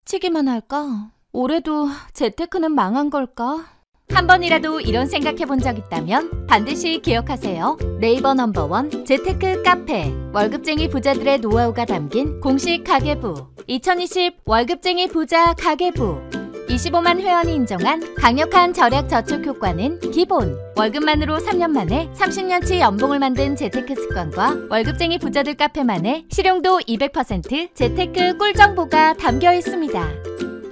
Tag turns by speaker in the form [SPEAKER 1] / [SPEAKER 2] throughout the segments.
[SPEAKER 1] 치기만 할까? 올해도 재테크는 망한 걸까? 한 번이라도 이런 생각해본 적 있다면 반드시 기억하세요. 네이버 넘버원 재테크 카페, 월급쟁이 부자들의 노하우가 담긴 공식 가계부, 2020 월급쟁이 부자 가계부. 25만 회원이 인정한 강력한 절약 저축 효과는 기본. 월급만으로 3년 만에 30년치 연봉을 만든 재테크 습관과 월급쟁이 부자들 카페만의 실용도 200% 재테크 꿀 정보가 담겨 있습니다.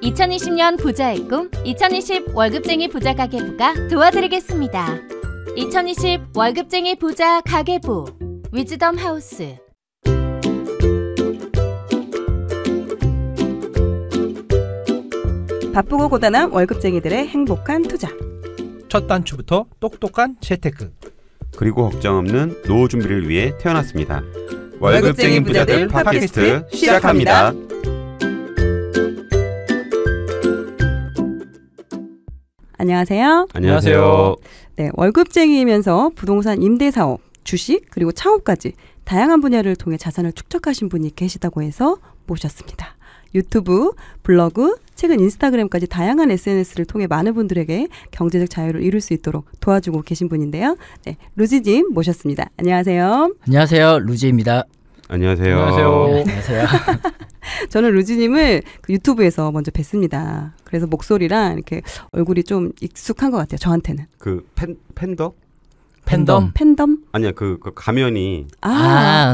[SPEAKER 1] 2020년 부자의 꿈, 2020 월급쟁이 부자 가계부가 도와드리겠습니다. 2020 월급쟁이 부자 가계부, 위즈덤 하우스.
[SPEAKER 2] 바쁘고 고단한 월급쟁이들의 행복한 투자.
[SPEAKER 3] 첫 단추부터 똑똑한 재테크.
[SPEAKER 4] 그리고 걱정 없는 노후 준비를 위해 태어났습니다. 월급쟁이 부자들 팟캐스트 시작합니다.
[SPEAKER 2] 안녕하세요.
[SPEAKER 4] 안녕하세요.
[SPEAKER 2] 네, 월급쟁이이면서 부동산 임대사업, 주식, 그리고 창업까지 다양한 분야를 통해 자산을 축적하신 분이 계시다고 해서 모셨습니다. 유튜브, 블로그, 최근 인스타그램까지 다양한 SNS를 통해 많은 분들에게 경제적 자유를 이룰 수 있도록 도와주고 계신 분인데요. 네, 루지님 모셨습니다. 안녕하세요.
[SPEAKER 5] 안녕하세요. 루지입니다.
[SPEAKER 4] 안녕하세요.
[SPEAKER 3] 안녕하세요.
[SPEAKER 5] 네, 안녕하세요.
[SPEAKER 2] 저는 루지님을 유튜브에서 먼저 뵀습니다. 그래서 목소리랑 이렇게 얼굴이 좀 익숙한 것 같아요. 저한테는.
[SPEAKER 4] 그 팬더?
[SPEAKER 5] 팬덤?
[SPEAKER 2] 팬덤?
[SPEAKER 4] 아니야, 그 가면이.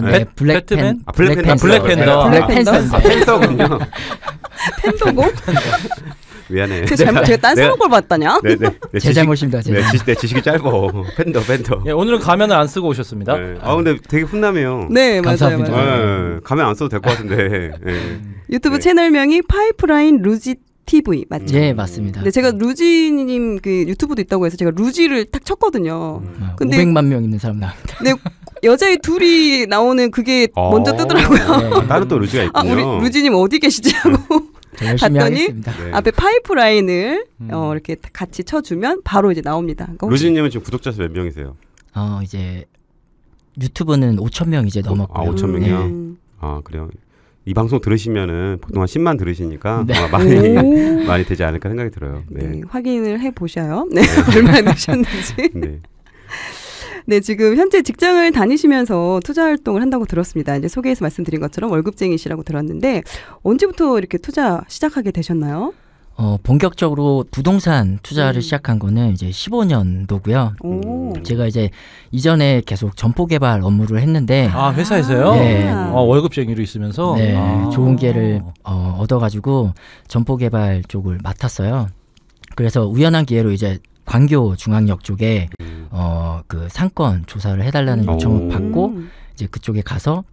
[SPEAKER 5] 네.
[SPEAKER 3] 배트맨?
[SPEAKER 5] 블랙팬서.
[SPEAKER 3] 블랙팬더.
[SPEAKER 4] 팬더군요.
[SPEAKER 2] 팬더고?
[SPEAKER 4] 미안해.
[SPEAKER 2] 제가 딴 사람 걸 봤다냐?
[SPEAKER 4] 네네.
[SPEAKER 5] 제 잘못입니다.
[SPEAKER 4] 내 지식이 짧아. 팬더.
[SPEAKER 3] 예, 오늘은 가면을 안 쓰고 오셨습니다.
[SPEAKER 4] 네. 근데 되게 훈남해요.
[SPEAKER 2] 네,
[SPEAKER 5] 감사합니다.
[SPEAKER 2] 맞아요.
[SPEAKER 4] 네. 가면 안 써도 될 것 같은데. 네.
[SPEAKER 2] 유튜브
[SPEAKER 4] 네.
[SPEAKER 2] 채널명이 파이프라인 루지 TV 맞죠?
[SPEAKER 5] 네, 맞습니다.
[SPEAKER 2] 근데 제가 루지님 그 유튜브도 있다고 해서 제가 루지를 딱 쳤거든요. 근데
[SPEAKER 5] 500만 명 있는 사람 나옵니다.
[SPEAKER 2] 근데 여자애 둘이 나오는 그게 먼저 뜨더라고요.
[SPEAKER 5] 네.
[SPEAKER 4] 다른 또 루지가 있군요.
[SPEAKER 2] 우리 루지님 어디 계시지 하고
[SPEAKER 5] 열심히
[SPEAKER 2] 봤더니
[SPEAKER 5] 하겠습니다.
[SPEAKER 4] 네.
[SPEAKER 2] 앞에 파이프라인을 이렇게 같이 쳐주면 바로 이제 나옵니다. 그러니까
[SPEAKER 4] 루지님은 지금 구독자 수 몇 명이세요?
[SPEAKER 5] 이제 유튜브는 5천 명 이제 넘었고요.
[SPEAKER 4] 5천 명이요? 그래요. 이 방송 들으시면은 보통 한 10만 들으시니까
[SPEAKER 5] 네.
[SPEAKER 4] 많이 되지 않을까 생각이 들어요. 네.
[SPEAKER 2] 네, 확인을 해보셔요. 네, 얼마나 드셨는지.
[SPEAKER 4] 네.
[SPEAKER 2] 네, 지금 현재 직장을 다니시면서 투자 활동을 한다고 들었습니다. 이제 소개에서 말씀드린 것처럼 월급쟁이시라고 들었는데 언제부터 이렇게 투자 시작하게 되셨나요?
[SPEAKER 5] 본격적으로 부동산 투자를 시작한 거는 이제 15년도고요. 제가 이제 이전에 계속 점포 개발 업무를 했는데
[SPEAKER 3] 회사에서요?
[SPEAKER 5] 네.
[SPEAKER 3] 월급쟁이로 있으면서?
[SPEAKER 5] 네, 좋은 기회를 얻어가지고 점포 개발 쪽을 맡았어요. 그래서 우연한 기회로 이제 광교 중앙역 쪽에 그 상권 조사를 해달라는 요청을 받고 이제 그쪽에 가서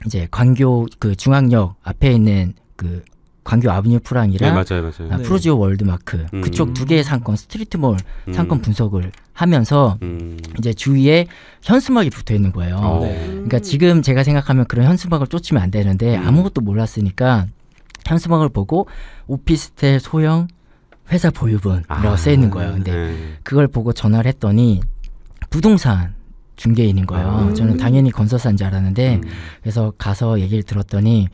[SPEAKER 5] 이제 광교 그 중앙역 앞에 있는 그 광교 아비뉴 프랑이랑
[SPEAKER 4] 네, 맞아요.
[SPEAKER 5] 프로지오 월드마크 그쪽 두 개의 상권 스트리트몰 상권 분석을 하면서 이제 주위에 현수막이 붙어 있는 거예요. 그러니까 지금 제가 생각하면 그런 현수막을 쫓으면 안 되는데 아무것도 몰랐으니까 현수막을 보고 오피스텔 소형 회사 보유분이라고 써 있는 거예요. 근데 그걸 보고 전화를 했더니 부동산 중개인인 거예요. 저는 당연히 건설사인 줄 알았는데 그래서 가서 얘기를 들었더니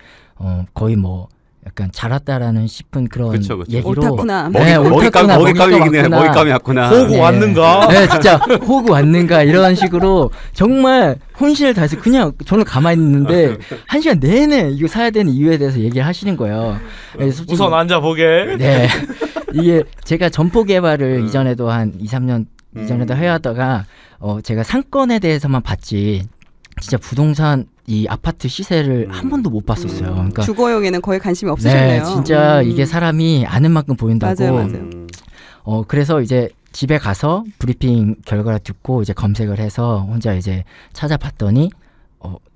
[SPEAKER 5] 거의 뭐 약간 잘 왔다라는 싶은 그런
[SPEAKER 4] 그쵸.
[SPEAKER 5] 얘기로
[SPEAKER 2] 옳다구나.
[SPEAKER 5] 네, 옳다구나.
[SPEAKER 4] 먹잇감이 왔구나.
[SPEAKER 3] 호구 왔는가?
[SPEAKER 5] 네, 진짜 호구 왔는가 이런 식으로 정말 혼신을 다해서 그냥 저는 가만히 있는데 1시간 내내 이거 사야 되는 이유에 대해서 얘기를 하시는 거예요. 솔직히,
[SPEAKER 3] 우선 앉아보게.
[SPEAKER 5] 네. 이게 제가 점포 개발을 이전에도 한 2, 3년 이전에도 해왔다가 제가 상권에 대해서만 봤지 진짜 부동산 이 아파트 시세를 한 번도 못 봤었어요. 그러니까
[SPEAKER 2] 주거용에는 거의 관심이 없으셨네요.
[SPEAKER 5] 네, 진짜 이게 사람이 아는 만큼 보인다고.
[SPEAKER 2] 맞아요.
[SPEAKER 5] 그래서 이제 집에 가서 브리핑 결과를 듣고 이제 검색을 해서 혼자 이제 찾아봤더니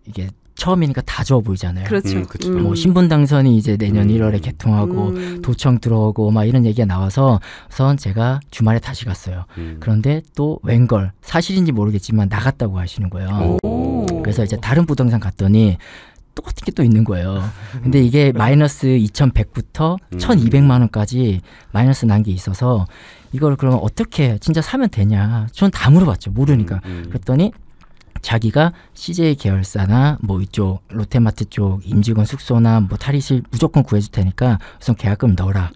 [SPEAKER 5] 이게 처음이니까 다 좋아 보이잖아요.
[SPEAKER 2] 그렇죠.
[SPEAKER 5] 뭐 신분 당선이 이제 내년 1월에 개통하고 도청 들어오고 막 이런 얘기가 나와서 우선 제가 주말에 다시 갔어요. 그런데 또 웬걸 사실인지 모르겠지만 나갔다고 하시는 거예요. 그래서 이제 다른 부동산 갔더니 똑같은 게 또 있는 거예요. 근데 이게 마이너스 2,100부터 1,200만 원까지 마이너스 난 게 있어서 이걸 그러면 어떻게 진짜 사면 되냐. 전 다 물어봤죠. 모르니까. 그랬더니 자기가 CJ 계열사나 뭐 이쪽 롯데마트 쪽 임직원 숙소나 뭐 탈의실 무조건 구해줄 테니까 우선 계약금 넣어라.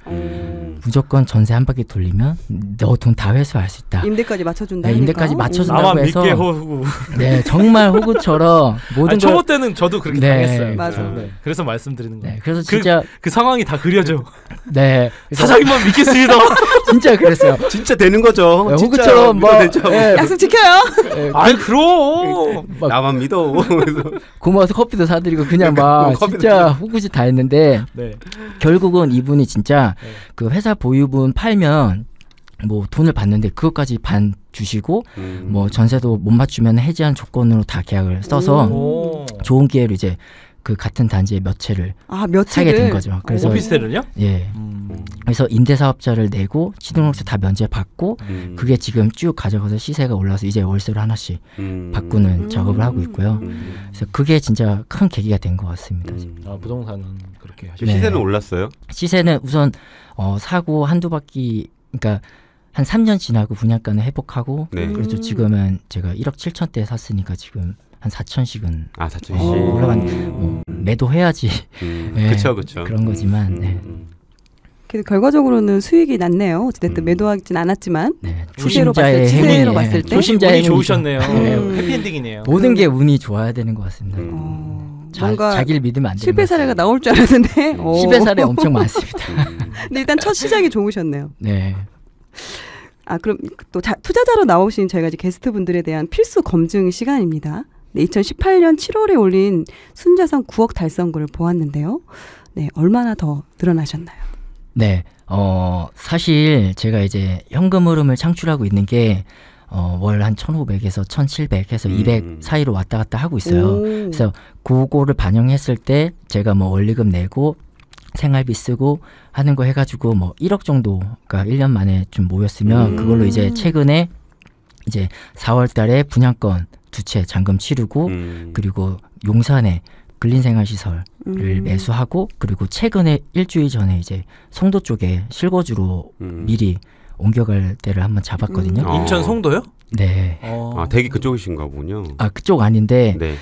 [SPEAKER 5] 무조건 전세 한 바퀴 돌리면 너 돈 다 회수할 수 있다.
[SPEAKER 2] 임대까지 맞춰준다.
[SPEAKER 5] 네, 임대까지 맞춰준다고
[SPEAKER 3] 나만
[SPEAKER 5] 해서
[SPEAKER 3] 믿게 호구.
[SPEAKER 5] 네, 정말 호구처럼 모든
[SPEAKER 3] 아니, 초보 때는 저도 그렇게
[SPEAKER 5] 네,
[SPEAKER 3] 당했어요.
[SPEAKER 2] 맞아.
[SPEAKER 3] 네, 그래서 말씀드리는 거예요.
[SPEAKER 5] 네, 그래서 진짜
[SPEAKER 3] 그 상황이 다 그려져.
[SPEAKER 5] 네, 그래서
[SPEAKER 3] 사장님만 믿겠습니다.
[SPEAKER 5] 진짜 그랬어요.
[SPEAKER 4] 진짜 되는 거죠.
[SPEAKER 5] 네,
[SPEAKER 4] 진짜
[SPEAKER 5] 호구처럼 뭐
[SPEAKER 4] 믿어내죠.
[SPEAKER 5] 예,
[SPEAKER 2] 약속 지켜요.
[SPEAKER 5] 예,
[SPEAKER 3] 아이 그럼.
[SPEAKER 5] 막
[SPEAKER 4] 나만 믿어. 그래서
[SPEAKER 5] 고마워서 커피도 사드리고 그냥 막
[SPEAKER 4] 커피도
[SPEAKER 5] 진짜 호구짓 다 했는데
[SPEAKER 3] 네.
[SPEAKER 5] 결국은 이분이 진짜
[SPEAKER 3] 네.
[SPEAKER 5] 그 회사 보유분 팔면 뭐 돈을 받는데 그것까지 반 주시고 뭐 전세도 못 맞추면 해지한 조건으로 다 계약을 써서
[SPEAKER 3] 오.
[SPEAKER 5] 좋은 기회로 이제 그 같은 단지의 몇 채를
[SPEAKER 2] 몇
[SPEAKER 5] 사게 된
[SPEAKER 2] 채를.
[SPEAKER 5] 거죠. 그래서
[SPEAKER 3] 오피스텔을요?
[SPEAKER 5] 예. 그래서 임대사업자를 내고 시등록세 다 면제받고 그게 지금 쭉 가져가서 시세가 올라서 이제 월세로 하나씩 바꾸는 작업을 하고 있고요. 그래서 그게 진짜 큰 계기가 된 것 같습니다.
[SPEAKER 3] 아, 부동산은 그렇게 하시죠.
[SPEAKER 4] 지금 시세는
[SPEAKER 5] 네.
[SPEAKER 4] 올랐어요?
[SPEAKER 5] 시세는 우선 사고 한두 바퀴 그러니까 한 3년 지나고 분양가는 회복하고
[SPEAKER 4] 네.
[SPEAKER 5] 그래도 지금은 제가 1억 7천대 샀으니까 지금 한 4천씩은
[SPEAKER 4] 아, 4천씩.
[SPEAKER 5] 올라간 뭐 매도해야지 네,
[SPEAKER 4] 그쵸.
[SPEAKER 5] 그런 거지만 네.
[SPEAKER 2] 그래서 결과적으로는 수익이 났네요. 어쨌든 매도하진 않았지만
[SPEAKER 5] 네.
[SPEAKER 2] 시세로
[SPEAKER 5] 초심자의
[SPEAKER 2] 봤을- 시세로
[SPEAKER 5] 행운이
[SPEAKER 2] 봤을 때
[SPEAKER 5] 초심자의
[SPEAKER 3] 운이
[SPEAKER 5] 행운이죠.
[SPEAKER 3] 좋으셨네요.
[SPEAKER 5] 네.
[SPEAKER 3] 해피엔딩이네요.
[SPEAKER 5] 모든 게 운이 좋아야 되는 것 같습니다.
[SPEAKER 2] 뭔가
[SPEAKER 5] 자기를 믿으면 안 되는
[SPEAKER 2] 실패
[SPEAKER 5] 것
[SPEAKER 2] 사례가
[SPEAKER 5] 같습니다.
[SPEAKER 2] 나올 줄 알았는데
[SPEAKER 5] 실패 사례 엄청 많습니다.
[SPEAKER 2] 근데 일단 첫 시작이 좋으셨네요.
[SPEAKER 5] 네.
[SPEAKER 2] 그럼 또 투자자로 나오신 저희가 이제 게스트분들에 대한 필수 검증 시간입니다. 네, 2018년 7월에 올린 순자산 9억 달성글을 보았는데요. 네, 얼마나 더 늘어나셨나요?
[SPEAKER 5] 네. 사실 제가 이제 현금 흐름을 창출하고 있는 게 월 한 1,500에서 1,700 해서 200 사이로 왔다 갔다 하고 있어요. 그래서 그거를 반영했을 때 제가 뭐 원리금 내고 생활비 쓰고 하는 거 해가지고 뭐 1억 정도가 1년 만에 좀 모였으면 그걸로 이제 최근에 이제 4월 달에 분양권 2채 잔금 치르고 그리고 용산에 근린생활시설을 매수하고 그리고 최근에 일주일 전에 이제 송도 쪽에 실거주로 미리 옮겨갈 때를 한번 잡았거든요.
[SPEAKER 3] 인천 송도요?
[SPEAKER 5] 네.
[SPEAKER 4] 아, 되게 그쪽이신가 보군요.
[SPEAKER 5] 아, 그쪽 아닌데
[SPEAKER 4] 네.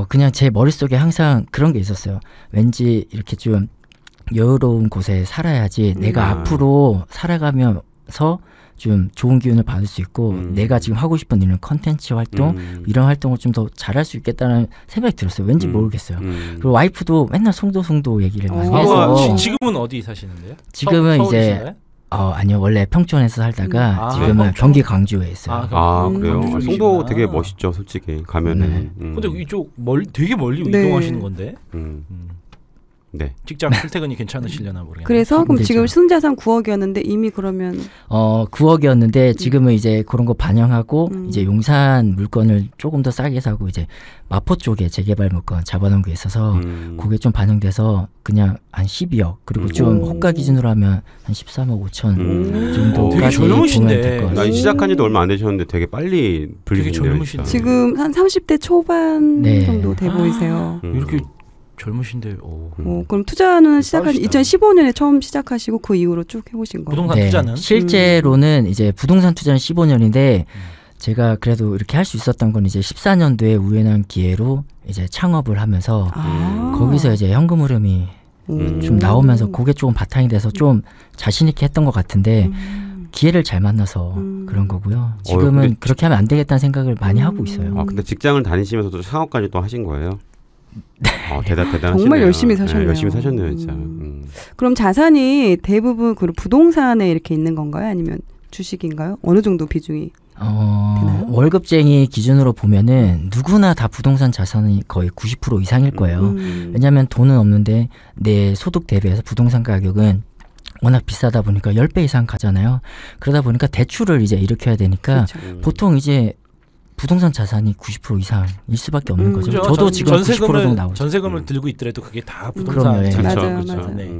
[SPEAKER 5] 그냥 제 머릿속에 항상 그런 게 있었어요. 왠지 이렇게 좀 여유로운 곳에 살아야지 내가 앞으로 살아가면서 좀 좋은 기운을 받을 수 있고 내가 지금 하고 싶은 이런 컨텐츠 활동 이런 활동을 좀 더 잘할 수 있겠다는 생각이 들었어요. 왠지 모르겠어요. 그리고 와이프도 맨날 송도 얘기를 많이 해서
[SPEAKER 3] 지금은 어디 사시는데요?
[SPEAKER 5] 지금은 이제
[SPEAKER 3] 서울이신가요?
[SPEAKER 5] 아니요. 원래 평촌에서 살다가 지금은
[SPEAKER 3] 평촌.
[SPEAKER 5] 경기 광주에 있어요.
[SPEAKER 4] 그래요?
[SPEAKER 3] 광주
[SPEAKER 4] 송도
[SPEAKER 3] 쪽이시구나.
[SPEAKER 4] 되게 멋있죠, 솔직히. 가면은.
[SPEAKER 3] 근데 이쪽 되게 멀리
[SPEAKER 2] 네.
[SPEAKER 3] 이동하시는 건데
[SPEAKER 4] 네.
[SPEAKER 3] 직장 출퇴근이 괜찮으시려나 모르겠네요.
[SPEAKER 2] 그래서 그럼
[SPEAKER 5] 힘들죠.
[SPEAKER 2] 지금 순자산 9억이었는데 이미 그러면
[SPEAKER 5] 9억이었는데 지금은 이제 그런 거 반영하고 이제 용산 물건을 조금 더 싸게 사고 이제 마포 쪽에 재개발 물건 잡아놓은 게 있어서 그게 좀 반영돼서 그냥 한 12억 그리고 좀 호가 기준으로 하면 한 13억 5천
[SPEAKER 3] 되게
[SPEAKER 5] 정도까지
[SPEAKER 3] 젊으신데.
[SPEAKER 5] 보면 될 것
[SPEAKER 4] 나
[SPEAKER 5] 같아요.
[SPEAKER 4] 시작한 지도 얼마 안 되셨는데 되게 빨리 불리시네요.
[SPEAKER 3] 젊으시네.
[SPEAKER 4] 진짜.
[SPEAKER 2] 지금 한 30대 초반
[SPEAKER 5] 네.
[SPEAKER 2] 정도 돼 보이세요.
[SPEAKER 3] 이렇게 젊으신데
[SPEAKER 2] 그럼 투자는 시작한
[SPEAKER 3] 빠르시다.
[SPEAKER 2] 2015년에 처음 시작하시고 그 이후로 쭉 해보신 거예요?
[SPEAKER 3] 부동산 투자는?
[SPEAKER 5] 실제로는 이제 부동산 투자는 15년인데 제가 그래도 이렇게 할 수 있었던 건 이제 14년도에 우연한 기회로 이제 창업을 하면서 거기서 이제 현금 흐름이 좀 나오면서 그게 조금 바탕이 돼서 좀 자신 있게 했던 것 같은데 기회를 잘 만나서 그런 거고요. 지금은
[SPEAKER 4] 근데
[SPEAKER 5] 그렇게 하면 안 되겠다는 생각을 많이 하고 있어요.
[SPEAKER 4] 근데 직장을 다니시면서도 창업까지 또 하신 거예요? 대단하시네요.
[SPEAKER 2] 정말 열심히 사셨네요.
[SPEAKER 4] 열심히 사셨네요, 진짜.
[SPEAKER 2] 그럼 자산이 대부분 그 부동산에 이렇게 있는 건가요? 아니면 주식인가요? 어느 정도 비중이? 되나요?
[SPEAKER 5] 월급쟁이 기준으로 보면은 누구나 다 부동산 자산이 거의 90% 이상일 거예요. 왜냐하면 돈은 없는데 내 소득 대비해서 부동산 가격은 워낙 비싸다 보니까 10배 이상 가잖아요. 그러다 보니까 대출을 이제 일으켜야 되니까
[SPEAKER 2] 그렇죠.
[SPEAKER 5] 보통 이제 부동산 자산이 90% 이상일 수밖에 없는 거죠.
[SPEAKER 3] 그죠?
[SPEAKER 5] 저도 지금 90% 정도 나오죠.
[SPEAKER 3] 전세금을 들고 있더라도 그게 다
[SPEAKER 5] 그럼요,
[SPEAKER 3] 부동산
[SPEAKER 5] 예.
[SPEAKER 3] 자산.
[SPEAKER 2] 맞아요,
[SPEAKER 3] 그렇죠.
[SPEAKER 2] 맞아요.
[SPEAKER 3] 네.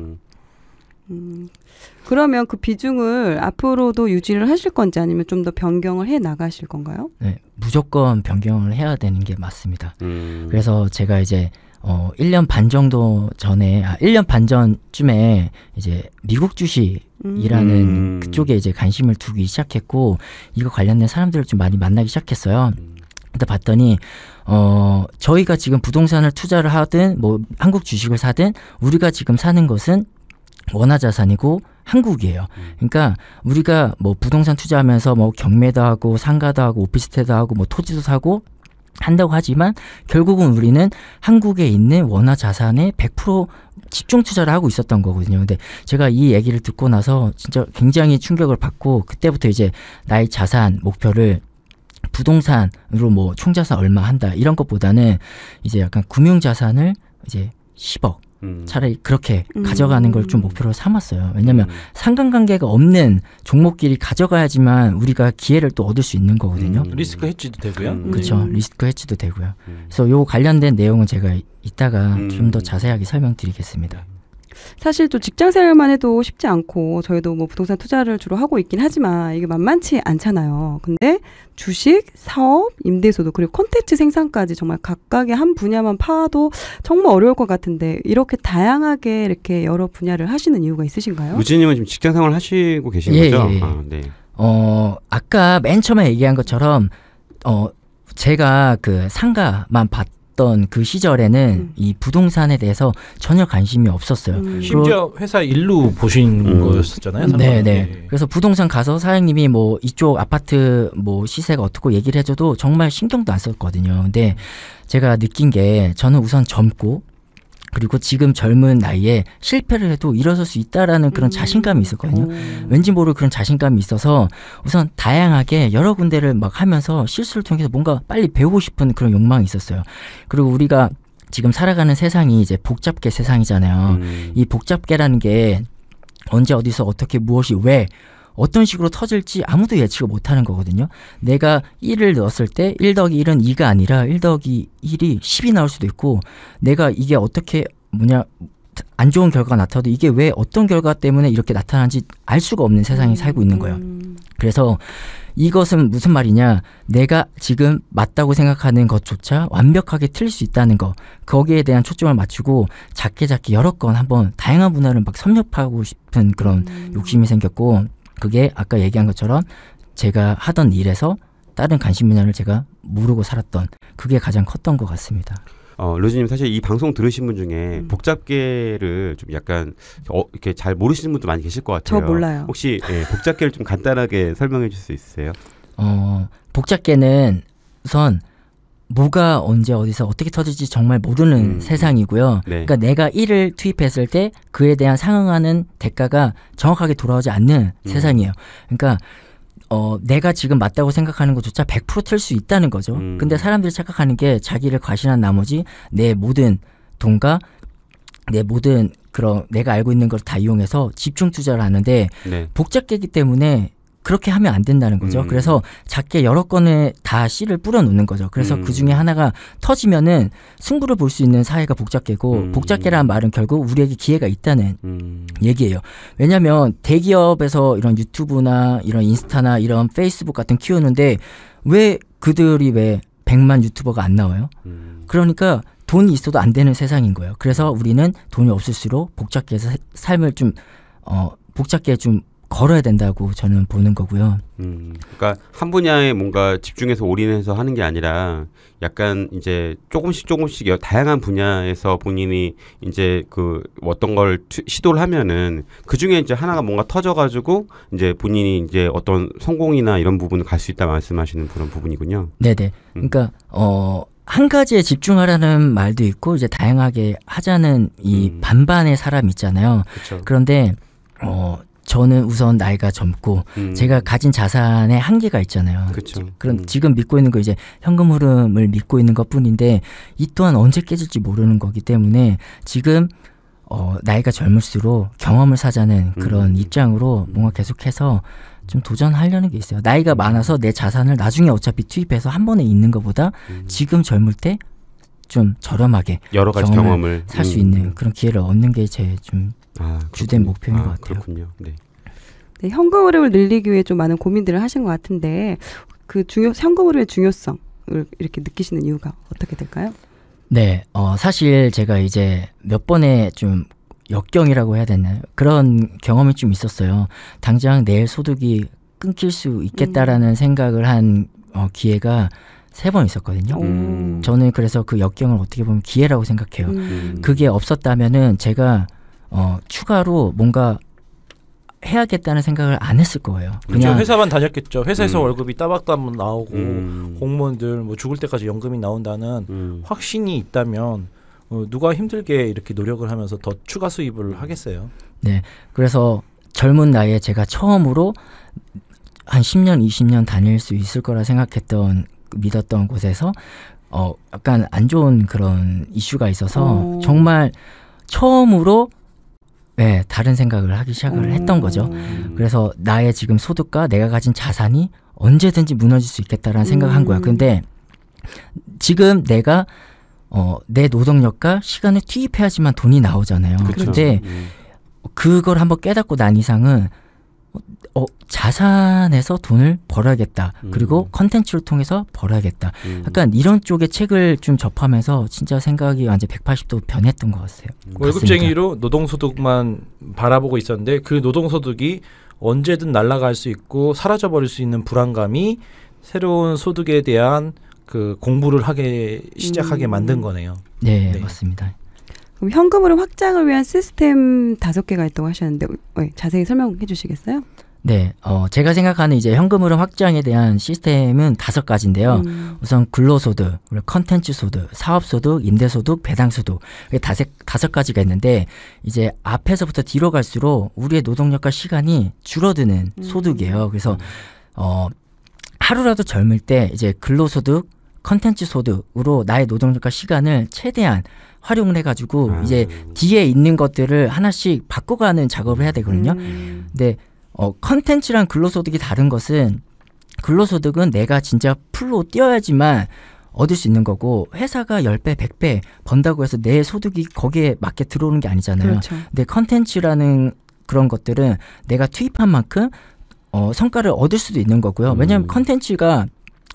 [SPEAKER 2] 그러면 그 비중을 앞으로도 유지를 하실 건지 아니면 좀 더 변경을 해 나가실 건가요?
[SPEAKER 5] 네, 무조건 변경을 해야 되는 게 맞습니다. 그래서 제가 이제 1년 반 정도 전에 1년 반 전쯤에 이제 미국 주식이라는 그쪽에 이제 관심을 두기 시작했고 이거 관련된 사람들을 좀 많이 만나기 시작했어요. 그때 봤더니 저희가 지금 부동산을 투자를 하든 뭐 한국 주식을 사든 우리가 지금 사는 것은 원화 자산이고 한국이에요. 그러니까 우리가 뭐 부동산 투자하면서 뭐 경매도 하고 상가도 하고 오피스텔도 하고 뭐 토지도 사고 한다고 하지만 결국은 우리는 한국에 있는 원화 자산에 100% 집중 투자를 하고 있었던 거거든요. 근데 제가 이 얘기를 듣고 나서 진짜 굉장히 충격을 받고 그때부터 이제 나의 자산 목표를 부동산으로 뭐 총자산 얼마 한다 이런 것보다는 이제 약간 금융자산을 이제 10억 차라리 그렇게 가져가는 걸 좀 목표로 삼았어요. 왜냐하면 상관관계가 없는 종목끼리 가져가야지만 우리가 기회를 또 얻을 수 있는 거거든요.
[SPEAKER 3] 리스크 해지도 되고요.
[SPEAKER 5] 그렇죠. 리스크 해지도 되고요. 그래서 요 관련된 내용은 제가 이따가 좀 더 자세하게 설명드리겠습니다.
[SPEAKER 2] 사실 또 직장생활만 해도 쉽지 않고 저희도 뭐 부동산 투자를 주로 하고 있긴 하지만 이게 만만치 않잖아요. 근데 주식, 사업, 임대소득 그리고 콘텐츠 생산까지 정말 각각의 한 분야만 파도 정말 어려울 것 같은데 이렇게 다양하게 이렇게 여러 분야를 하시는 이유가 있으신가요?
[SPEAKER 4] 루지님은 지금 직장생활 하시고 계신 거죠?
[SPEAKER 5] 예.
[SPEAKER 4] 아, 네.
[SPEAKER 5] 아까 맨 처음에 얘기한 것처럼 제가 그 상가만 봤던 그 시절에는 이 부동산에 대해서 전혀 관심이 없었어요.
[SPEAKER 3] 심지어 회사 일로 보신 거였었잖아요.
[SPEAKER 5] 네네. 그래서 부동산 가서 사장님이 뭐 이쪽 아파트 뭐 시세가 어떻고 얘기를 해줘도 정말 신경도 안 썼거든요. 근데 제가 느낀 게 저는 우선 젊고 그리고 지금 젊은 나이에 실패를 해도 일어설 수 있다라는 그런 자신감이 있었거든요. 왠지 모를 그런 자신감이 있어서 우선 다양하게 여러 군데를 막 하면서 실수를 통해서 뭔가 빨리 배우고 싶은 그런 욕망이 있었어요. 그리고 우리가 지금 살아가는 세상이 이제 복잡계 세상이잖아요. 이 복잡계라는 게 언제 어디서 어떻게 무엇이 왜 어떤 식으로 터질지 아무도 예측을 못하는 거거든요. 내가 1을 넣었을 때 1 더하기 1은 2가 아니라 1 더하기 1이 10이 나올 수도 있고 내가 이게 어떻게 안 좋은 결과가 나타나도 이게 왜 어떤 결과 때문에 이렇게 나타나는지 알 수가 없는 세상에 살고 있는 거예요. 그래서 이것은 무슨 말이냐, 내가 지금 맞다고 생각하는 것조차 완벽하게 틀릴 수 있다는 거, 거기에 대한 초점을 맞추고 작게 여러 건 한번 다양한 분야를 막 섭렵하고 싶은 그런 욕심이 생겼고, 그게 아까 얘기한 것처럼 제가 하던 일에서 다른 관심 분야를 제가 모르고 살았던, 그게 가장 컸던 것 같습니다.
[SPEAKER 4] 루지님, 사실 이 방송 들으신 분 중에 복잡계를 좀 약간 이렇게 잘 모르시는 분도 많이 계실 것 같아요.
[SPEAKER 2] 저 몰라요.
[SPEAKER 4] 혹시 복잡계를 좀 간단하게 설명해 줄 수 있으세요?
[SPEAKER 5] 복잡계는 우선 뭐가 언제 어디서 어떻게 터질지 정말 모르는 세상이고요. 네. 그러니까 내가 1을 투입했을 때 그에 대한 상응하는 대가가 정확하게 돌아오지 않는 세상이에요. 그러니까 내가 지금 맞다고 생각하는 것조차 100% 틀 수 있다는 거죠. 근데 사람들이 착각하는 게 자기를 과신한 나머지 내 모든 돈과 내 모든 그런 내가 알고 있는 걸 다 이용해서 집중 투자를 하는데, 네. 복잡계이기 때문에 그렇게 하면 안 된다는 거죠. 그래서 작게 여러 건에 다 씨를 뿌려 놓는 거죠. 그래서 그 중에 하나가 터지면은 승부를 볼 수 있는 사회가 복잡계고, 복잡계라는 말은 결국 우리에게 기회가 있다는 얘기예요. 왜냐하면 대기업에서 이런 유튜브나 이런 인스타나 이런 페이스북 같은 키우는데 왜 그들이 왜 100만 유튜버가 안 나와요? 그러니까 돈이 있어도 안 되는 세상인 거예요. 그래서 우리는 돈이 없을수록 복잡계에서 삶을 좀 복잡계에 좀 걸어야 된다고 저는 보는 거고요.
[SPEAKER 4] 그러니까 한 분야에 뭔가 집중해서 올인해서 하는 게 아니라 약간 이제 조금씩 다양한 분야에서 본인이 이제 그 어떤 걸 시도를 하면은 그 중에 이제 하나가 뭔가 터져가지고 이제 본인이 이제 어떤 성공이나 이런 부분을 갈 수 있다 말씀하시는 그런 부분이군요. 네네.
[SPEAKER 5] 그러니까 한 가지에 집중하라는 말도 있고 이제 다양하게 하자는 이 반반의 사람 있잖아요. 그쵸. 그런데 저는 우선 나이가 젊고 제가 가진 자산의 한계가 있잖아요. 그런 지금 믿고 있는 거 이제 현금 흐름을 믿고 있는 것뿐인데 이 또한 언제 깨질지 모르는 거기 때문에 지금 나이가 젊을수록 경험을 사자는 그런 입장으로 뭔가 계속해서 좀 도전하려는 게 있어요. 나이가 많아서 내 자산을 나중에 어차피 투입해서 한 번에 있는 것보다 지금 젊을 때 좀 저렴하게
[SPEAKER 4] 여러 가지 경험을
[SPEAKER 5] 살 수 있는 그런 기회를 얻는 게 제 좀 주된 목표인 것 같아요.
[SPEAKER 4] 그렇군요. 네.
[SPEAKER 2] 네, 현금 흐름을 늘리기 위해 좀 많은 고민들을 하신 것 같은데 그 현금 흐름의 중요성을 이렇게 느끼시는 이유가 어떻게 될까요?
[SPEAKER 5] 네, 사실 제가 이제 몇 번의 좀 역경이라고 해야 되나요? 그런 경험이 좀 있었어요. 당장 내일 소득이 끊길 수 있겠다라는 생각을 한 기회가 3번 있었거든요. 저는 그래서 그 역경을 어떻게 보면 기회라고 생각해요. 그게 없었다면은 제가 추가로 뭔가 해야겠다는 생각을 안 했을 거예요.
[SPEAKER 3] 그냥 회사만 다녔겠죠. 회사에서 월급이 따박따박 나오고 공무원들 뭐 죽을 때까지 연금이 나온다는 확신이 있다면 누가 힘들게 이렇게 노력을 하면서 더 추가 수입을 하겠어요.
[SPEAKER 5] 네, 그래서 젊은 나이에 제가 처음으로 한 10년, 20년 다닐 수 있을 거라 생각했던 믿었던 곳에서 약간 안 좋은 그런 이슈가 있어서 정말 처음으로 네, 다른 생각을 하기 시작을 했던 거죠. 그래서 나의 지금 소득과 내가 가진 자산이 언제든지 무너질 수 있겠다라는 생각을 한 거야. 근데 지금 내가 내 노동력과 시간을 투입해야지만 돈이 나오잖아요. 근데 그걸 한번 깨닫고 난 이상은 자산에서 돈을 벌어야겠다. 그리고 컨텐츠를 통해서 벌어야겠다. 약간 이런 쪽의 책을 좀 접하면서 진짜 생각이 완전 180도 변했던 것 같아요.
[SPEAKER 3] 월급쟁이로 노동소득만 바라보고 있었는데 그 노동소득이 언제든 날아갈 수 있고 사라져버릴 수 있는 불안감이 새로운 소득에 대한 그 공부를 시작하게 만든 거네요.
[SPEAKER 5] 네, 맞습니다.
[SPEAKER 2] 그럼 현금으로 확장을 위한 시스템 5개가 있다고 하셨는데 자세히 설명해 주시겠어요?
[SPEAKER 5] 네, 제가 생각하는 이제 현금 흐름 확장에 대한 시스템은 5가지인데요. 우선 근로소득, 그리고 컨텐츠 소득, 사업소득, 임대소득, 배당소득 이렇게 5가지가 있는데 이제 앞에서부터 뒤로 갈수록 우리의 노동력과 시간이 줄어드는 소득이에요. 그래서 하루라도 젊을 때 이제 근로소득, 컨텐츠 소득으로 나의 노동력과 시간을 최대한 활용을 해가지고 이제 뒤에 있는 것들을 하나씩 바꿔가는 작업을 해야 되거든요. 근데 컨텐츠랑 근로소득이 다른 것은 근로소득은 내가 진짜 풀로 뛰어야지만 얻을 수 있는 거고 회사가 10배, 100배 번다고 해서 내 소득이 거기에 맞게 들어오는 게 아니잖아요.
[SPEAKER 2] 그렇죠.
[SPEAKER 5] 근데 컨텐츠라는 그런 것들은 내가 투입한 만큼 성과를 얻을 수도 있는 거고요. 왜냐하면 컨텐츠가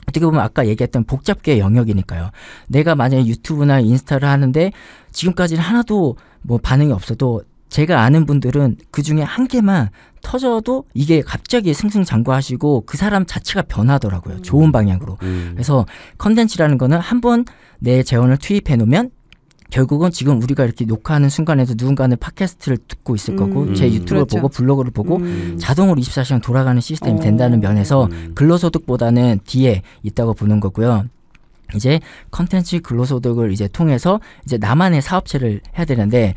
[SPEAKER 5] 어떻게 보면 아까 얘기했던 복잡계의 영역이니까요. 내가 만약에 유튜브나 인스타를 하는데 지금까지는 하나도 뭐 반응이 없어도 제가 아는 분들은 그중에 한 개만 터져도 이게 갑자기 승승장구하시고 그 사람 자체가 변하더라고요. 좋은 방향으로. 그래서 컨텐츠라는 거는 한번 내 재원을 투입해 놓으면 결국은 지금 우리가 이렇게 녹화하는 순간에도 누군가는 팟캐스트를 듣고 있을 거고 제 유튜브를
[SPEAKER 2] 그렇죠.
[SPEAKER 5] 보고 블로그를 보고 자동으로 24시간 돌아가는 시스템이 된다는 면에서 근로소득보다는 뒤에 있다고 보는 거고요. 이제 컨텐츠 근로소득을 이제 통해서 이제 나만의 사업체를 해야 되는데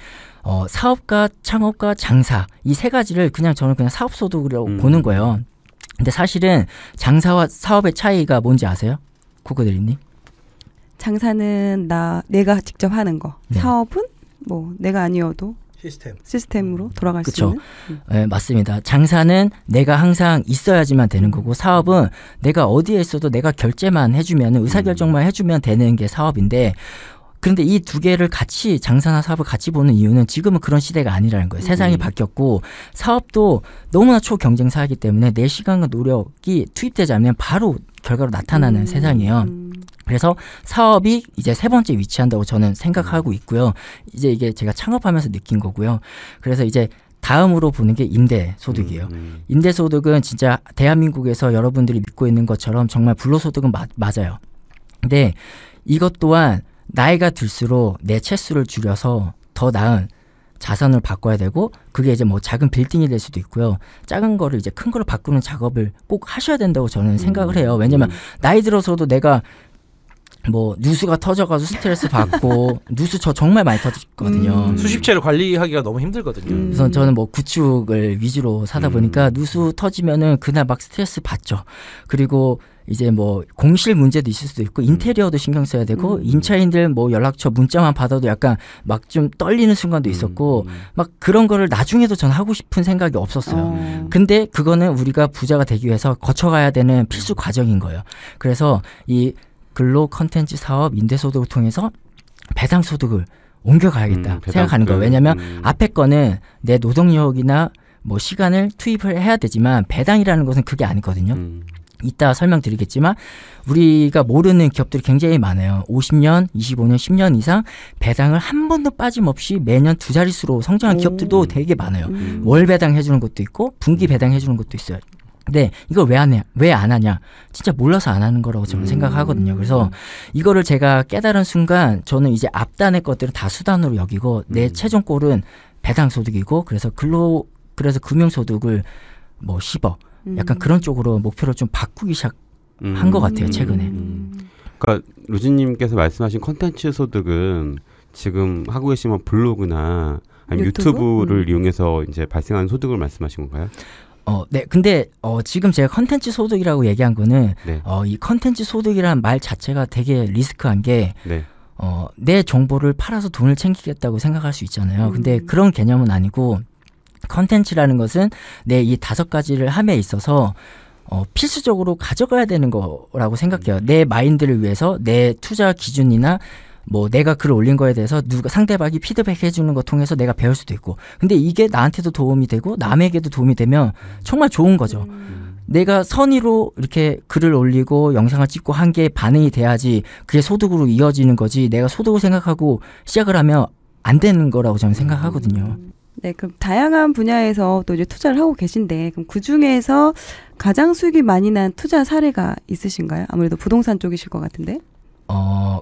[SPEAKER 5] 사업가, 창업가, 장사 이 3가지를 저는 그냥 사업소득으로 보는 거예요. 근데 사실은 장사와 사업의 차이가 뭔지 아세요? 코코드림님?
[SPEAKER 2] 장사는 내가 직접 하는 거.
[SPEAKER 5] 네.
[SPEAKER 2] 사업은 뭐 내가 아니어도 시스템으로 돌아갈 수 있는.
[SPEAKER 5] 네, 맞습니다. 장사는 내가 항상 있어야지만 되는 거고 사업은 내가 어디에 있어도 내가 결제만 해주면 의사결정만 해주면 되는 게 사업인데 그런데 이 2개를 같이 장사나 사업을 같이 보는 이유는 지금은 그런 시대가 아니라는 거예요. 세상이 바뀌었고 사업도 너무나 초경쟁 사회이기 때문에 내 시간과 노력이 투입되지 않으면 바로 결과로 나타나는 세상이에요. 그래서 사업이 이제 3번째 위치한다고 저는 생각하고 있고요. 이제 이게 제가 창업하면서 느낀 거고요. 그래서 이제 다음으로 보는 게 임대소득이에요. 임대소득은 진짜 대한민국에서 여러분들이 믿고 있는 것처럼 정말 불로소득은 맞아요. 근데 이것 또한 나이가 들수록 내 채수를 줄여서 더 나은 자산을 바꿔야 되고 그게 이제 뭐 작은 빌딩이 될 수도 있고요. 작은 거를 이제 큰 거로 바꾸는 작업을 꼭 하셔야 된다고 저는 생각을 해요. 왜냐면 나이 들어서도 내가 뭐 누수가 터져가지고 스트레스 받고 누수 저 정말 많이 터졌거든요.
[SPEAKER 3] 수십채를 관리하기가 너무 힘들거든요.
[SPEAKER 5] 우선 저는 뭐 구축을 위주로 사다 보니까 누수 터지면은 그날 막 스트레스 받죠. 그리고 이제 뭐 공실 문제도 있을 수도 있고 인테리어도 신경 써야 되고 임차인들 뭐 연락처 문자만 받아도 약간 막 좀 떨리는 순간도 있었고 막 그런 거를 나중에도 전 하고 싶은 생각이 없었어요. 근데 그거는 우리가 부자가 되기 위해서 거쳐가야 되는 필수 과정인 거예요. 그래서 이 근로 컨텐츠 사업 임대소득을 통해서 배당소득을 옮겨가야겠다 생각하는 거예요. 왜냐하면 앞에 거는 내 노동력이나 뭐 시간을 투입을 해야 되지만 배당이라는 것은 그게 아니거든요. 이따 설명드리겠지만 우리가 모르는 기업들이 굉장히 많아요. 50년, 25년, 10년 이상 배당을 한 번도 빠짐없이 매년 2자릿수로 성장한 기업들도 되게 많아요. 월 배당 해주는 것도 있고 분기 배당 해주는 것도 있어요. 근데 이걸 왜 안 하냐? 진짜 몰라서 안 하는 거라고 저는 생각하거든요. 그래서 이거를 제가 깨달은 순간 저는 이제 앞단의 것들은 다 수단으로 여기고 내 최종 골은 배당 소득이고 그래서 금융소득을 뭐 10억 약간 그런 쪽으로 목표를 좀 바꾸기 시작한 것 같아요. 최근에.
[SPEAKER 4] 그러니까 루지님께서 말씀하신 컨텐츠 소득은 지금 하고 계시면 블로그나 아니면 유튜브를 이용해서 이제 발생하는 소득을 말씀하신 건가요?
[SPEAKER 5] 네. 근데 지금 제가 컨텐츠 소득이라고 얘기한 거는
[SPEAKER 4] 네.
[SPEAKER 5] 이 컨텐츠 소득이라는 말 자체가 되게 리스크한 게
[SPEAKER 4] 네.
[SPEAKER 5] 내 정보를 팔아서 돈을 챙기겠다고 생각할 수 있잖아요. 근데 그런 개념은 아니고 컨텐츠라는 것은 내 이 5가지를 함에 있어서 필수적으로 가져가야 되는 거라고 생각해요. 내 마인드를 위해서 내 투자 기준이나 뭐 내가 글을 올린 거에 대해서 상대방이 피드백 해주는 거 통해서 내가 배울 수도 있고 근데 이게 나한테도 도움이 되고 남에게도 도움이 되면 정말 좋은 거죠. 내가 선의로 이렇게 글을 올리고 영상을 찍고 한 게 반응이 돼야지 그게 소득으로 이어지는 거지 내가 소득을 생각하고 시작을 하면 안 되는 거라고 저는 생각하거든요.
[SPEAKER 2] 네, 그럼 다양한 분야에서 또 이제 투자를 하고 계신데 그럼 그 중에서 가장 수익이 많이 난 투자 사례가 있으신가요? 아무래도 부동산 쪽이실 것 같은데.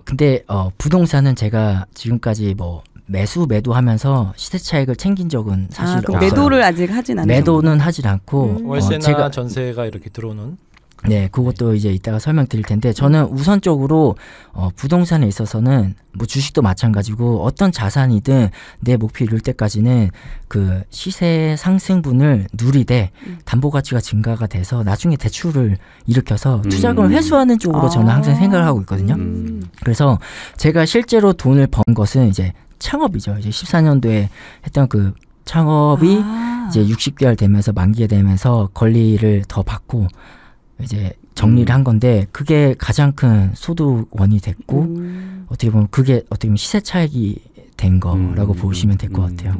[SPEAKER 5] 근데 부동산은 제가 지금까지 뭐 매도하면서 시세 차익을 챙긴 적은 사실
[SPEAKER 2] 그럼
[SPEAKER 5] 없어요.
[SPEAKER 2] 매도를 아직 하진 않아요.
[SPEAKER 5] 매도는 하진 않고
[SPEAKER 3] 월세나 전세가 이렇게 들어오는.
[SPEAKER 5] 네, 그것도 이제 이따가 설명드릴 텐데 저는 우선적으로 부동산에 있어서는 뭐 주식도 마찬가지고 어떤 자산이든 내 목표 이룰 때까지는 그 시세 상승분을 누리되 담보 가치가 증가가 돼서 나중에 대출을 일으켜서 투자금을 회수하는 쪽으로 저는 항상 생각을 하고 있거든요. 그래서 제가 실제로 돈을 번 것은 이제 창업이죠. 이제 14년도에 했던 그 창업이 이제 60개월 되면서 만기가 되면서 권리를 더 받고 이제 정리를 한 건데 그게 가장 큰 소득원이 됐고 어떻게 보면 그게 어떻게 보면 시세 차익이 된 거라고 보시면 될 것 같아요.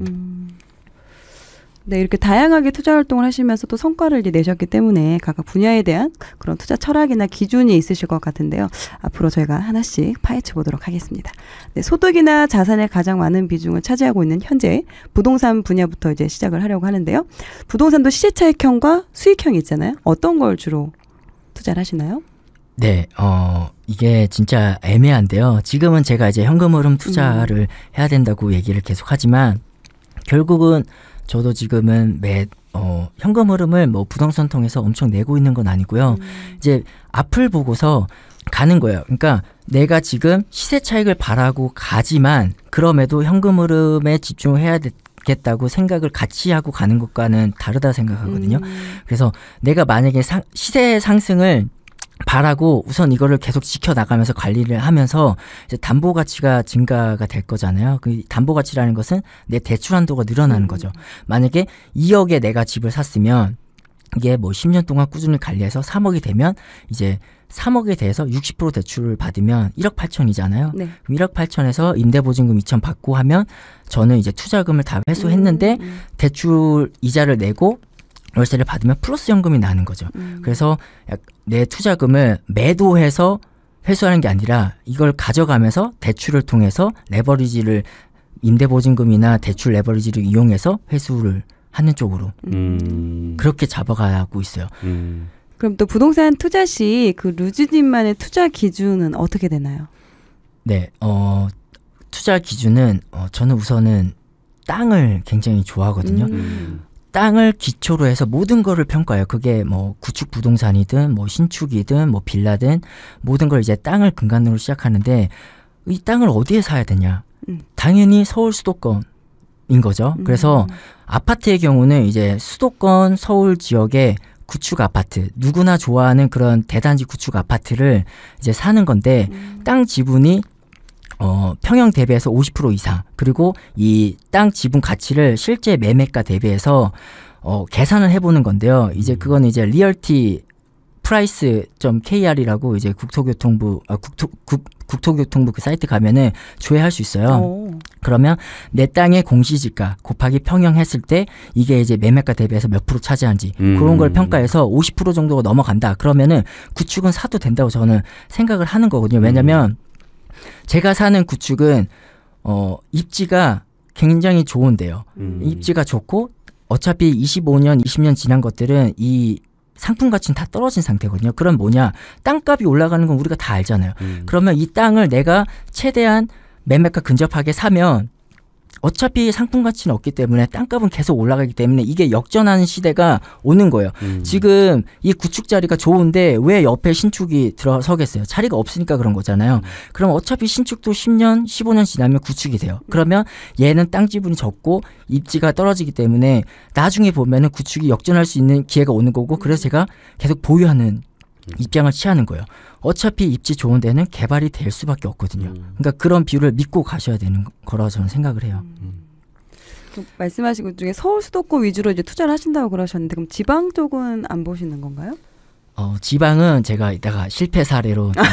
[SPEAKER 2] 네, 이렇게 다양하게 투자 활동을 하시면서 또 성과를 이제 내셨기 때문에 각각 분야에 대한 그런 투자 철학이나 기준이 있으실 것 같은데요. 앞으로 저희가 하나씩 파헤쳐 보도록 하겠습니다. 네, 소득이나 자산의 가장 많은 비중을 차지하고 있는 현재 부동산 분야부터 이제 시작을 하려고 하는데요. 부동산도 시세 차익형과 수익형이 있잖아요. 어떤 걸 주로 투자를 하시나요?
[SPEAKER 5] 네, 이게 진짜 애매한데요. 지금은 제가 이제 현금 흐름 투자를 해야 된다고 얘기를 계속 하지만 결국은 저도 지금은 현금 흐름을 뭐 부동산 통해서 엄청 내고 있는 건 아니고요. 이제 앞을 보고서 가는 거예요. 그러니까 내가 지금 시세 차익을 바라고 가지만 그럼에도 현금 흐름에 집중해야 겠다고 생각을 같이 하고 가는 것과는 다르다 생각하거든요. 그래서 내가 만약에 시세 상승을 바라고 우선 이거를 계속 지켜나가면서 관리를 하면서 이제 담보 가치가 증가가 될 거잖아요. 그 담보 가치라는 것은 내 대출 한도가 늘어나는 거죠. 만약에 2억에 내가 집을 샀으면 이게 뭐 10년 동안 꾸준히 관리해서 3억이 되면 이제 3억에 대해서 60% 대출을 받으면 1억 8천이잖아요. 네. 그럼 1억 8천에서 임대보증금 2천 받고 하면 저는 이제 투자금을 다 회수했는데 대출 이자를 내고 월세를 받으면 플러스 현금이 나는 거죠. 그래서 내 투자금을 매도해서 회수하는 게 아니라 이걸 가져가면서 대출을 통해서 레버리지를 임대보증금이나 대출 레버리지를 이용해서 회수를 하는 쪽으로 그렇게 잡아가고 있어요.
[SPEAKER 2] 그럼 또 부동산 투자 시 그 루즈님만의 투자 기준은 어떻게 되나요?
[SPEAKER 5] 네, 투자 기준은 저는 우선은 땅을 굉장히 좋아하거든요. 땅을 기초로 해서 모든 거를 평가해요. 그게 뭐 구축 부동산이든 뭐 신축이든 뭐 빌라든 모든 걸 이제 땅을 근간으로 시작하는데 이 땅을 어디에 사야 되냐? 당연히 서울 수도권인 거죠. 그래서 아파트의 경우는 이제 수도권 서울 지역에 구축 아파트, 누구나 좋아하는 그런 대단지 구축 아파트를 이제 사는 건데 땅 지분이 평형 대비해서 50% 이상, 그리고 이 땅 지분 가치를 실제 매매가 대비해서 계산을 해보는 건데요. 이제 그거는 이제 리얼티 price.kr이라고 이제 국토교통부 그 사이트 가면은 조회할 수 있어요. 그러면 내 땅의 공시지가 곱하기 평형했을 때 이게 이제 매매가 대비해서 몇 프로 차지한지 그런 걸 평가해서 50% 정도가 넘어간다. 그러면은 구축은 사도 된다고 저는 생각을 하는 거거든요. 왜냐면 제가 사는 구축은 입지가 굉장히 좋은데요. 입지가 좋고 어차피 25년, 20년 지난 것들은 이 상품 가치는 다 떨어진 상태거든요. 그럼 뭐냐? 땅값이 올라가는 건 우리가 다 알잖아요. 그러면 이 땅을 내가 최대한 매매가 근접하게 사면 어차피 상품 가치는 없기 때문에 땅값은 계속 올라가기 때문에 이게 역전하는 시대가 오는 거예요. 지금 이 구축 자리가 좋은데 왜 옆에 신축이 들어서겠어요? 자리가 없으니까 그런 거잖아요. 그럼 어차피 신축도 10년, 15년 지나면 구축이 돼요. 그러면 얘는 땅 지분이 적고 입지가 떨어지기 때문에 나중에 보면은 구축이 역전할 수 있는 기회가 오는 거고 그래서 제가 계속 보유하는 입장을 취하는 거예요. 어차피 입지 좋은 데는 개발이 될 수밖에 없거든요. 그러니까 그런 비율을 믿고 가셔야 되는 거라고 저는 생각을 해요.
[SPEAKER 2] 말씀하신 것 중에 서울 수도권 위주로 이제 투자를 하신다고 그러셨는데 그럼 지방 쪽은 안 보시는 건가요?
[SPEAKER 5] 지방은 제가 이따가 실패 사례로 좀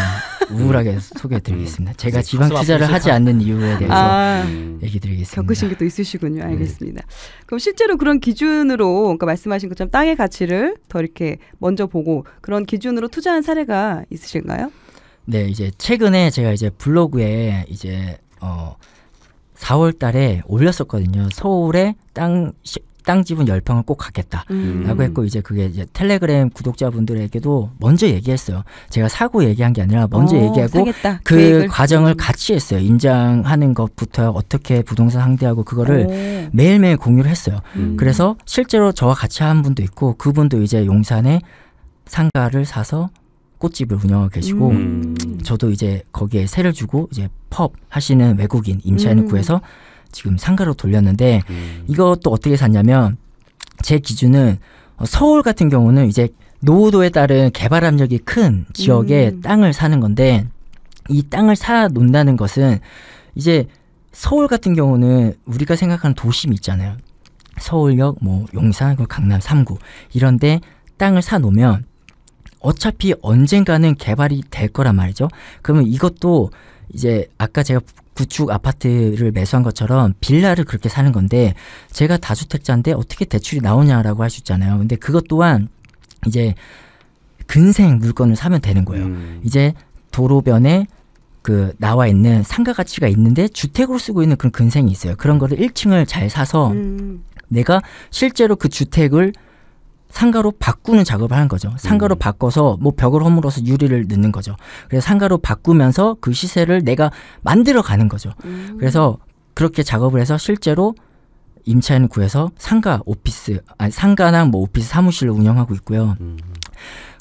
[SPEAKER 5] 우울하게 소개해드리겠습니다. 제가 지방 투자를 하지 않는 이유에 대해서 얘기드리겠습니다.
[SPEAKER 2] 겪으신 게 또 있으시군요. 알겠습니다. 그럼 실제로 그런 기준으로 그러니까 말씀하신 것처럼 땅의 가치를 더 이렇게 먼저 보고 그런 기준으로 투자한 사례가 있으신가요?
[SPEAKER 5] 네, 이제 최근에 제가 이제 블로그에 이제 4월 달에 올렸었거든요. 서울에 땅 지분 10평을 꼭 갖겠다 라고 했고 이제 그게 이제 텔레그램 구독자분들에게도 먼저 얘기했어요. 제가 사고 얘기한 게 아니라 먼저 얘기하고
[SPEAKER 2] 사겠다.
[SPEAKER 5] 그
[SPEAKER 2] 계획을.
[SPEAKER 5] 과정을 같이 했어요. 인장하는 것부터 어떻게 부동산 상대하고 그거를 매일매일 공유를 했어요. 그래서 실제로 저와 같이 한 분도 있고 그분도 이제 용산에 상가를 사서 꽃집을 운영하고 계시고 저도 이제 거기에 세를 주고 이제 펍 하시는 외국인 임차인을 구해서 지금 상가로 돌렸는데 이것도 어떻게 샀냐면 제 기준은 서울 같은 경우는 이제 노후도에 따른 개발 압력이 큰 지역에 땅을 사는 건데 이 땅을 사 놓는다는 것은 이제 서울 같은 경우는 우리가 생각하는 도심이 있잖아요. 서울역, 뭐 용산, 강남 3구 이런데 땅을 사 놓으면 어차피 언젠가는 개발이 될 거란 말이죠. 그러면 이것도 이제 아까 제가 구축 아파트를 매수한 것처럼 빌라를 그렇게 사는 건데 제가 다주택자인데 어떻게 대출이 나오냐라고 할 수 있잖아요. 근데 그것 또한 이제 근생 물건을 사면 되는 거예요. 이제 도로변에 그 나와 있는 상가 가치가 있는데 주택으로 쓰고 있는 그런 근생이 있어요. 그런 거를 1층을 잘 사서 내가 실제로 그 주택을 상가로 바꾸는 작업을 하는 거죠. 상가로 바꿔서 뭐 벽을 허물어서 유리를 넣는 거죠. 그래서 상가로 바꾸면서 그 시세를 내가 만들어 가는 거죠. 그래서 그렇게 작업을 해서 실제로 임차인을 구해서 상가나 뭐 오피스 사무실을 운영하고 있고요.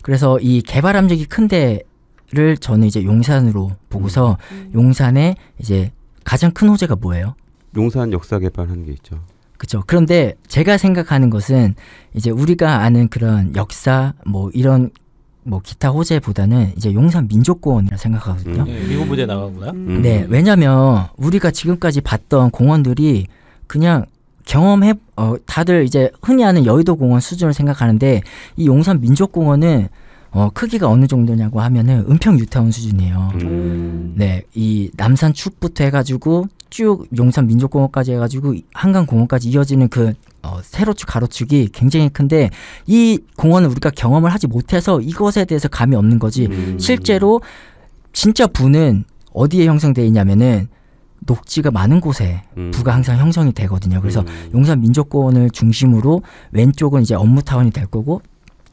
[SPEAKER 5] 그래서 이 개발 압력이 큰 데를 저는 이제 용산으로 보고서 용산에 이제 가장 큰 호재가 뭐예요?
[SPEAKER 4] 용산 역사 개발하는 게 있죠.
[SPEAKER 5] 그렇죠. 그런데 제가 생각하는 것은 이제 우리가 아는 그런 역사 뭐 이런 뭐 기타 호재보다는 이제 용산 민족공원이라 생각하거든요.
[SPEAKER 3] 미군 부대 나가구나.
[SPEAKER 5] 네, 왜냐하면 우리가 지금까지 봤던 공원들이 그냥 다들 이제 흔히 아는 여의도 공원 수준을 생각하는데 이 용산 민족공원은 크기가 어느 정도냐고 하면은 은평 뉴타운 수준이에요. 네, 이 남산 축부터 해가지고 쭉 용산 민족공원까지 해가지고 한강공원까지 이어지는 그 세로축 가로축이 굉장히 큰데 이 공원은 우리가 경험을 하지 못해서 이것에 대해서 감이 없는 거지. 실제로 진짜 부는 어디에 형성되어 있냐면은 녹지가 많은 곳에 부가 항상 형성이 되거든요. 그래서 용산 민족공원을 중심으로 왼쪽은 이제 업무타운이 될 거고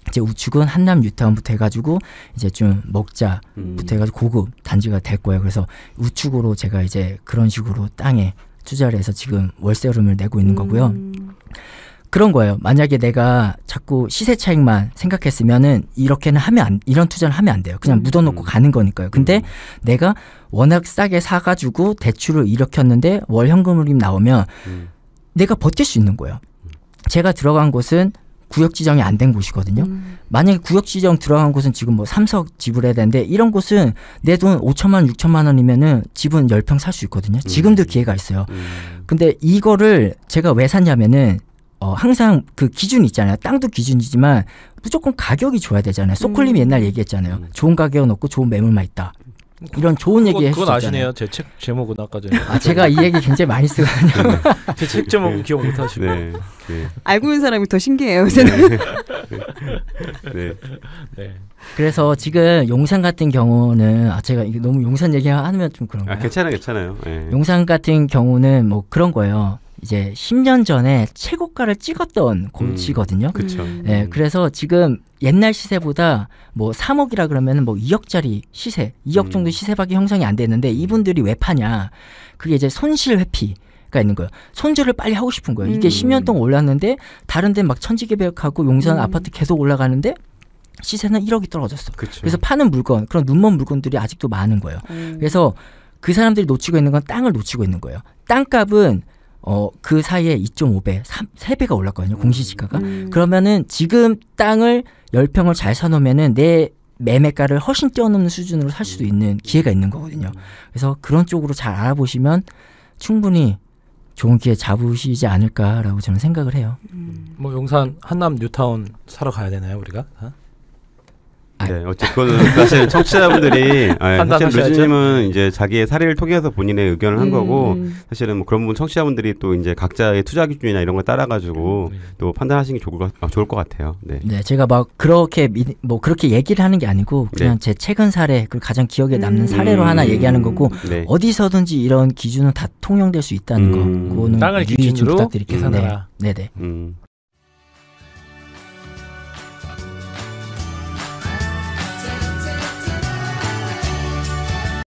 [SPEAKER 5] 이제 우측은 한남 뉴타운부터 해가지고 이제 좀 먹자부터 해가지고 고급 단지가 될 거예요. 그래서 우측으로 제가 이제 그런 식으로 땅에 투자를 해서 지금 월세룸을 내고 있는 거고요. 그런 거예요. 만약에 내가 자꾸 시세 차익만 생각했으면은 이런 투자는 하면 안 돼요. 그냥 묻어놓고 가는 거니까요. 근데 내가 워낙 싸게 사가지고 대출을 일으켰는데 월 현금흐름 나오면 내가 버틸 수 있는 거예요. 제가 들어간 곳은 구역 지정이 안 된 곳이거든요. 만약에 구역 지정 들어간 곳은 지금 뭐 3석 지불해야 되는데 이런 곳은 내 돈 5천만 원, 6천만 원이면은 집은 10평 살 수 있거든요. 지금도 기회가 있어요. 근데 이거를 제가 왜 샀냐면은 항상 그 기준이 있잖아요. 땅도 기준이지만 무조건 가격이 좋아야 되잖아요. 소콜님이 옛날 얘기했잖아요. 좋은 가격은 없고 좋은 매물만 있다. 이런 좋은 얘기 했었잖아요.
[SPEAKER 3] 그건 아시네요. 제 책 제목은 아까 전에.
[SPEAKER 5] 제가 이 얘기 굉장히 많이 쓰거든요.
[SPEAKER 3] 제 책 제목은 기억 못 하시고.
[SPEAKER 4] 네.
[SPEAKER 2] 알고 있는 사람이 더 신기해요. 요새는.
[SPEAKER 4] 네.
[SPEAKER 5] 그래서 지금 용산 같은 경우는 제가 이게 너무 용산 얘기하면 좀 그런가요?
[SPEAKER 4] 괜찮아요. 네.
[SPEAKER 5] 용산 같은 경우는 뭐 그런 거예요. 이제 10년 전에 최고가를 찍었던 곳이거든요.
[SPEAKER 4] 그렇죠.
[SPEAKER 5] 네, 그래서 지금 옛날 시세보다 뭐 3억이라 그러면은 뭐 2억짜리 시세, 2억 정도 시세밖에 형성이 안 되는데 이분들이 왜 파냐? 그게 이제 손실 회피가 있는 거예요. 손절을 빨리 하고 싶은 거예요. 이게 10년 동안 올랐는데 다른 데는 막 천지개벽하고 용산 아파트 계속 올라가는데 시세는 1억이 떨어졌어.
[SPEAKER 4] 그쵸.
[SPEAKER 5] 그래서 파는 물건, 그런 눈먼 물건들이 아직도 많은 거예요. 그래서 그 사람들이 놓치고 있는 건 땅을 놓치고 있는 거예요. 땅값은 그 사이에 2.5배, 3배가 올랐거든요. 공시지가가. 그러면은 지금 땅을 10평을 잘 사놓으면은 내 매매가를 훨씬 뛰어넘는 수준으로 살 수도 있는 기회가 있는 거거든요. 그래서 그런 쪽으로 잘 알아보시면 충분히 좋은 기회 잡으시지 않을까라고 저는 생각을 해요.
[SPEAKER 3] 뭐 용산 한남 뉴타운 사러 가야 되나요 우리가?
[SPEAKER 4] 네, 어쨌든 사실 청취자분들이 사실
[SPEAKER 3] 판단하셔야죠.
[SPEAKER 4] 류진님은 이제 자기의 사례를 통해서 본인의 의견을 한 거고 사실은 뭐 그런 부분 청취자분들이 또 이제 각자의 투자 기준이나 이런 걸 따라가지고 또 판단하시는 게 좋을 것 같아요. 네.
[SPEAKER 5] 네, 제가 막 그렇게 그렇게 얘기를 하는 게 아니고 그냥 제 최근 사례 그리고 가장 기억에 남는 사례로 하나 얘기하는 거고
[SPEAKER 4] 네.
[SPEAKER 5] 어디서든지 이런 기준은 다 통용될 수 있다는 거. 그거는
[SPEAKER 3] 땅을
[SPEAKER 5] 유의 좀
[SPEAKER 3] 기준으로
[SPEAKER 5] 부탁드릴게요.
[SPEAKER 3] 계산해라.
[SPEAKER 5] 네, 네.